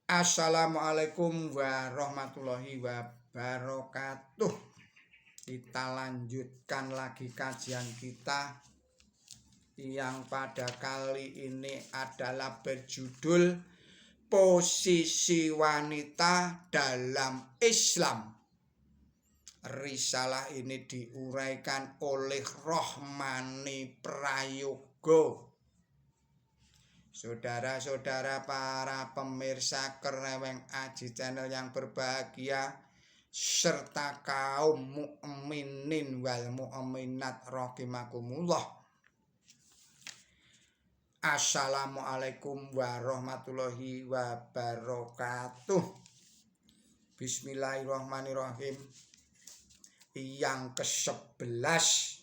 Assalamualaikum warahmatullahi wabarakatuh. Kita lanjutkan lagi kajian kita yang pada kali ini adalah berjudul Posisi Wanita dalam Islam. Risalah ini diuraikan oleh Rohmani Prayogo. Saudara-saudara para pemirsa Kereweng Aji Channel yang berbahagia, serta kaum mukminin wal mukminat rahimakumullah. Assalamualaikum warahmatullahi wabarakatuh. Bismillahirrahmanirrahim. Yang ke-11,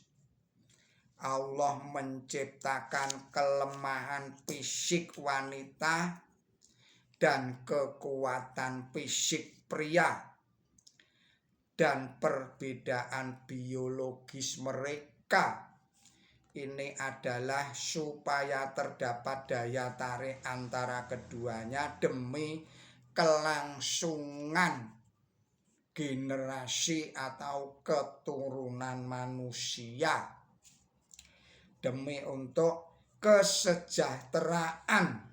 Allah menciptakan kelemahan fisik wanita dan kekuatan fisik pria, dan perbedaan biologis mereka. Ini adalah supaya terdapat daya tarik antara keduanya demi kelangsungan generasi atau keturunan manusia, demi untuk kesejahteraan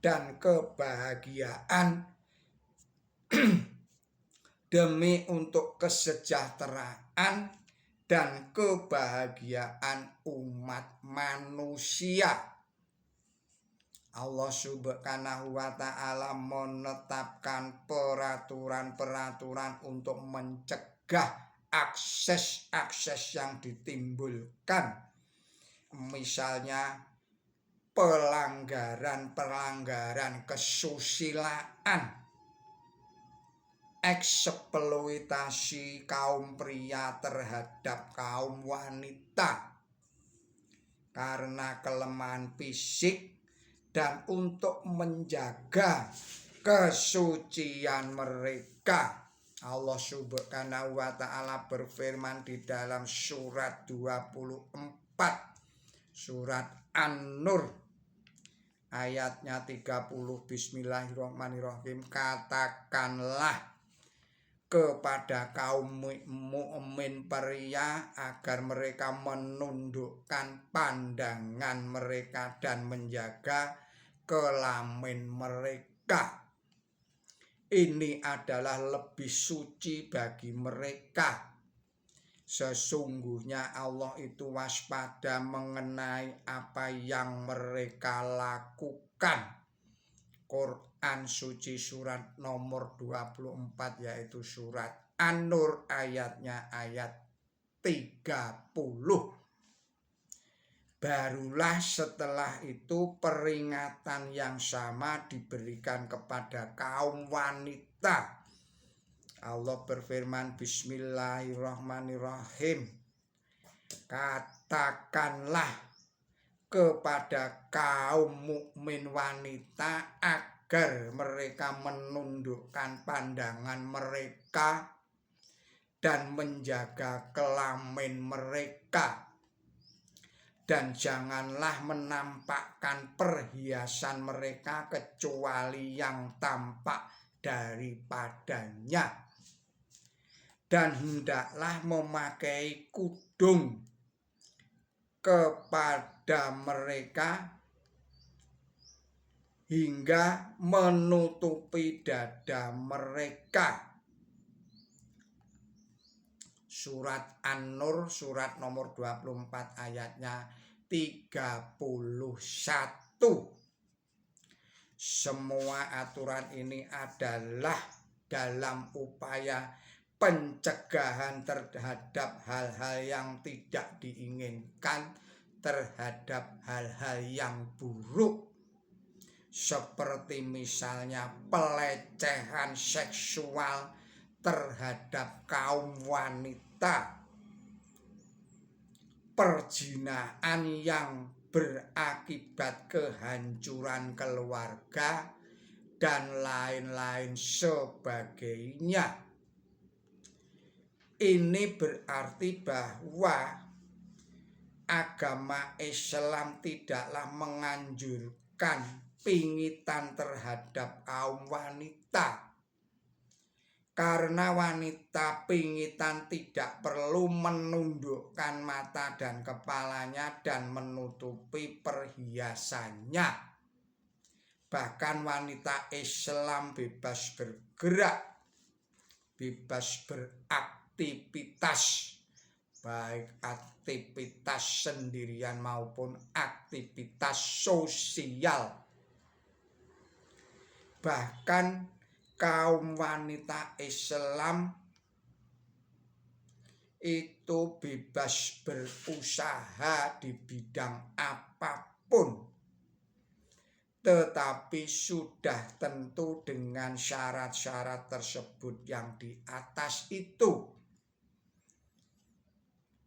dan kebahagiaan demi untuk kesejahteraan dan kebahagiaan umat manusia. Allah Subhanahu wa ta'ala menetapkan peraturan-peraturan untuk mencegah akses-akses yang ditimbulkan, misalnya pelanggaran-pelanggaran kesusilaan, eksploitasi kaum pria terhadap kaum wanita karena kelemahan fisik, dan untuk menjaga kesucian mereka. Allah Subhanahu wa ta'ala berfirman di dalam surat 24, surat An-Nur ayatnya 30. Bismillahirrahmanirrahim. Katakanlah kepada kaum mukmin pria agar mereka menundukkan pandangan mereka dan menjaga kelamin mereka. Ini adalah lebih suci bagi mereka. Sesungguhnya Allah itu waspada mengenai apa yang mereka lakukan. Quran suci surat nomor 24, yaitu surat An-Nur ayatnya ayat 30. Barulah setelah itu peringatan yang sama diberikan kepada kaum wanita. Allah berfirman, Bismillahirrahmanirrahim. Katakanlah kepada kaum mukmin wanita agar mereka menundukkan pandangan mereka dan menjaga kelamin mereka, dan janganlah menampakkan perhiasan mereka kecuali yang tampak daripadanya, dan hendaklah memakai kudung kepada mereka hingga menutupi dada mereka. Surat An-Nur surat nomor 24 ayatnya 31. Semua aturan ini adalah dalam upaya pencegahan terhadap hal-hal yang tidak diinginkan, terhadap hal-hal yang buruk, seperti misalnya pelecehan seksual terhadap kaum wanita, perzinahan yang berakibat kehancuran keluarga, dan lain-lain sebagainya. Ini berarti bahwa agama Islam tidaklah menganjurkan pingitan terhadap kaum wanita. Karena wanita pingitan tidak perlu menundukkan mata dan kepalanya dan menutupi perhiasannya. Bahkan wanita Islam bebas bergerak, bebas beraktivitas, baik aktivitas sendirian maupun aktivitas sosial. Bahkan kaum wanita Islam itu bebas berusaha di bidang apapun, tetapi sudah tentu dengan syarat-syarat tersebut yang di atas itu.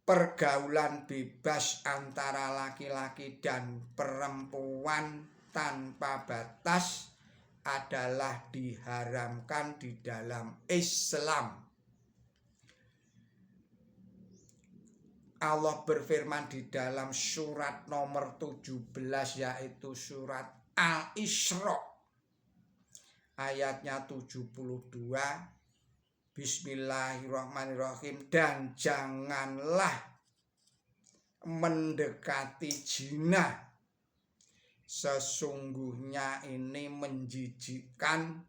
Pergaulan bebas antara laki-laki dan perempuan tanpa batas adalah diharamkan di dalam Islam. Allah berfirman di dalam surat nomor 17, yaitu surat Al-Isra ayatnya 72. Bismillahirrahmanirrahim. Dan janganlah mendekati zina, sesungguhnya ini menjijikkan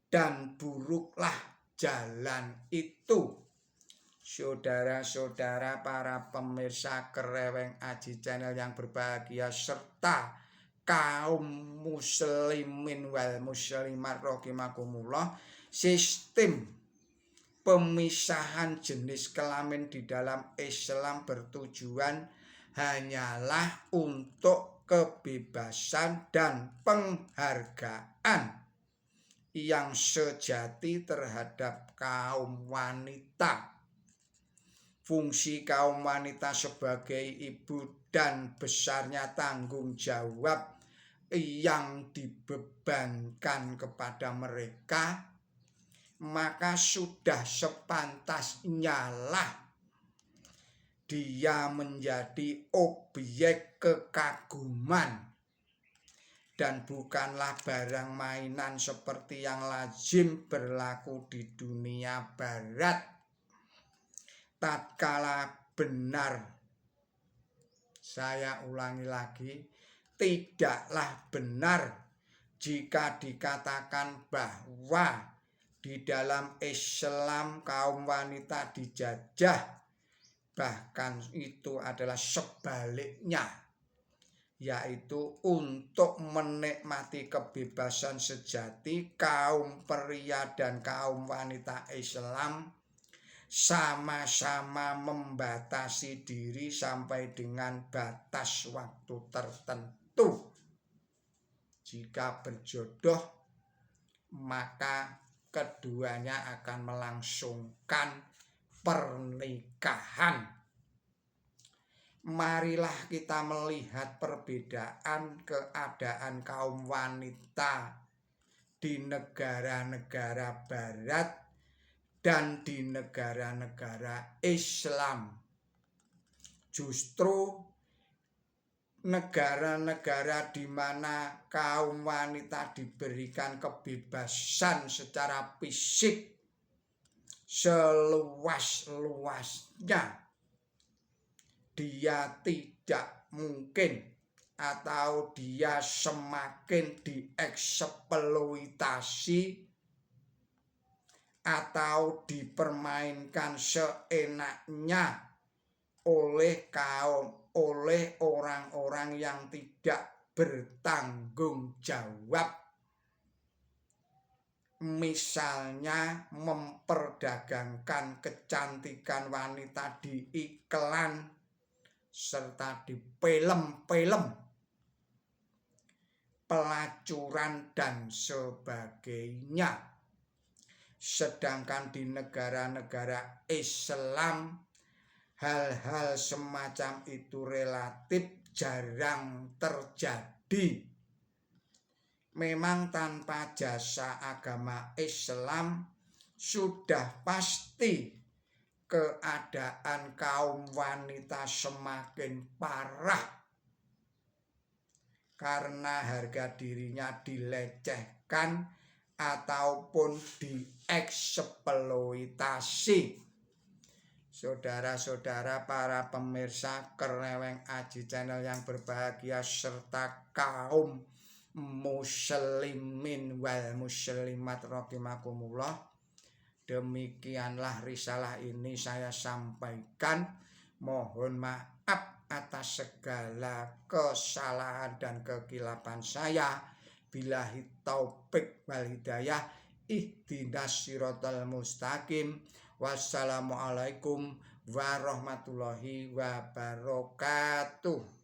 dan buruklah jalan itu. Saudara-saudara para pemirsa Kereweng Aji Channel yang berbahagia, serta kaum muslimin wal muslimat rahimakumullah, sistem pemisahan jenis kelamin di dalam Islam bertujuan hanyalah untuk kebebasan dan penghargaan yang sejati terhadap kaum wanita. Fungsi kaum wanita sebagai ibu dan besarnya tanggung jawab yang dibebankan kepada mereka, maka sudah sepantasnya lah dia menjadi objek kekaguman dan bukanlah barang mainan seperti yang lazim berlaku di dunia barat. Tatkala benar, saya ulangi lagi, tidaklah benar jika dikatakan bahwa di dalam Islam kaum wanita dijajah. Bahkan itu adalah sebaliknya, yaitu untuk menikmati kebebasan sejati, kaum pria dan kaum wanita Islam sama-sama membatasi diri sampai dengan batas waktu tertentu. Jika berjodoh, maka keduanya akan melangsungkan pernikahan. Marilah kita melihat perbedaan keadaan kaum wanita di negara-negara barat dan di negara-negara Islam. Justru negara-negara di mana kaum wanita diberikan kebebasan secara fisik seluas-luasnya, dia tidak mungkin atau dia semakin dieksploitasi atau dipermainkan seenaknya oleh orang-orang yang tidak bertanggung jawab. Misalnya memperdagangkan kecantikan wanita di iklan serta di film-film, pelacuran dan sebagainya. Sedangkan di negara-negara Islam hal-hal semacam itu relatif jarang terjadi. Memang tanpa jasa agama Islam sudah pasti keadaan kaum wanita semakin parah. karena harga dirinya dilecehkan ataupun dieksploitasi. Saudara-saudara para pemirsa Kereweng Aji Channel yang berbahagia serta kaum muslimin wal muslimat rahimakumullah, demikianlah risalah ini saya sampaikan. Mohon maaf atas segala kesalahan dan kekilapan saya. Billahi taufik wal hidayah. Ihdinas siratal mustaqim. Wassalamualaikum warahmatullahi wabarakatuh.